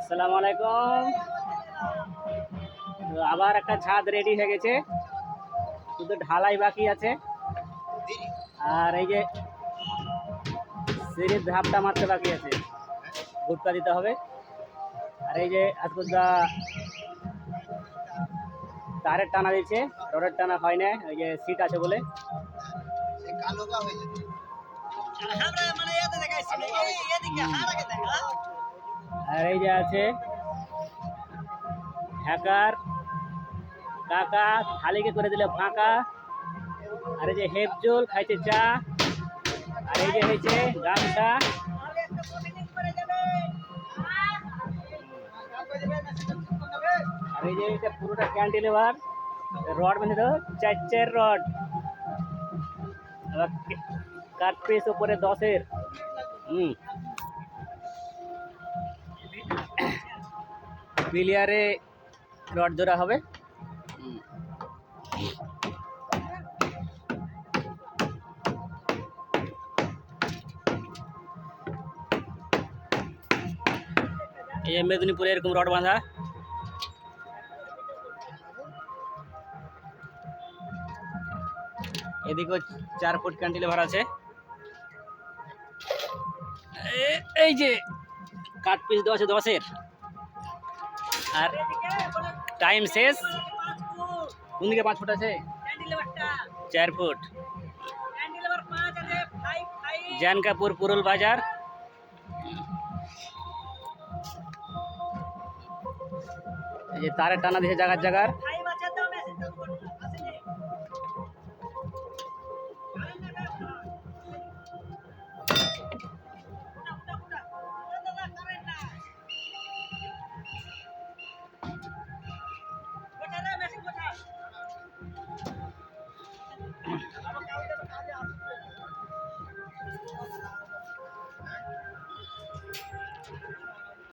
আসসালামু আলাইকুম। তো আবার একটা ছাদ রেডি হয়ে গেছে, শুধু ঢালাই বাকি আছে। আর এই যে সিঁড়ির ধাপটা মারতে বাকি আছে, গুটকা দিতে হবে। আর এই যে আজকুদা তারের টানা দিচ্ছে, রডের টানা হয় না, ওই যে সিট আছে বলে। আর এই যে আছে হ্যাকার কাকা, থালিকে করে দিলে ফাঁকা। আর এই যে হেফজুল খাইছে চা। আর এই যে হয়েছে গামছা। আর এই যে এটা পুরোটা ক্যান্টিলিভার, রড বেঁধে দাও, 4 রড। কাট পিস উপরে 10-এর। পিলিয়ারে রড জোড়া হবে। এই মেদিনীপুরে এরকম রড বাঁধা। এদিকেও 4 ফুট ক্যান্টিলিভার আছে। এই যে কাট পিস দেওয়া আছে 10-এর। আর টাইম শেষ। কোন দিকে 5 ফুট আছে? 4 ফুট। जानकापुर पुरुल बाजार। এই যে তারের টানা দিয়েছে জায়গার জায়গার।